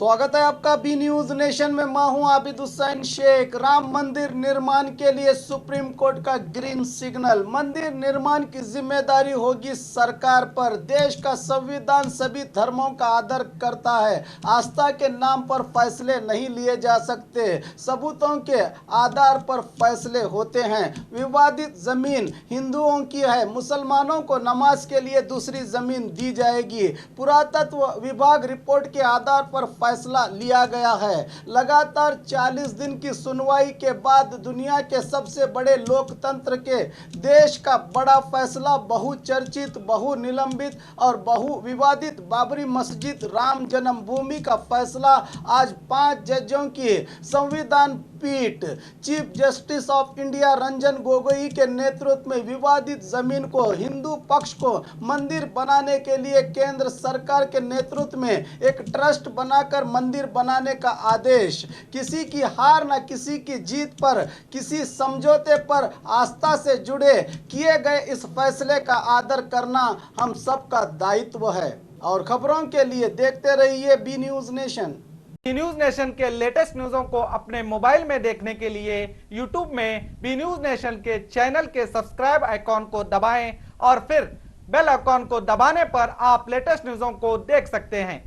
स्वागत है आपका बी न्यूज नेशन में। मैं हूं आबिद हुसैन शेख। राम मंदिर निर्माण के लिए सुप्रीम कोर्ट का ग्रीन सिग्नल। मंदिर निर्माण की जिम्मेदारी होगी सरकार पर। देश का संविधान सभी धर्मों का आदर करता है। आस्था के नाम पर फैसले नहीं लिए जा सकते, सबूतों के आधार पर फैसले होते हैं। विवादित जमीन हिंदुओं की है, मुसलमानों को नमाज के लिए दूसरी जमीन दी जाएगी। पुरातत्व विभाग रिपोर्ट के आधार पर फैसला लिया गया है। लगातार 40 दिन की सुनवाई के बाद दुनिया के सबसे बड़े लोकतंत्र के देश का बड़ा फैसला, बहुचर्चित, बहुनिलंबित और बहुविवादित बाबरी मस्जिद राम जन्मभूमि का फैसला आज 5 जजों की संविधान पीठ chief justice of India Ranjan Gogoi के नेतृत्व में विवादित जमीन को हिंदू पक्ष को मंदिर बनाने के लिए केंद्र सरकार के नेतृत्व में एक ट्रस्ट बनाकर मंदिर बनाने का आदेश। किसी की हार न किसी की जीत पर, किसी समझौते पर आस्था से जुड़े किए गए इस फैसले का आदर करना हम सबका दायित्व है। और खबरों के लिए देखते रहिए B News Nation. B News Nation के लेटेस्ट न्यूज़ों को अपने मोबाइल में देखने के लिए यूट्यूब में बी न्यूज नेशन के चैनल के सब्सक्राइब आइकॉन को दबाएं और फिर बेल आइकॉन को दबाने पर आप लेटेस्ट न्यूज़ों को देख सकते हैं।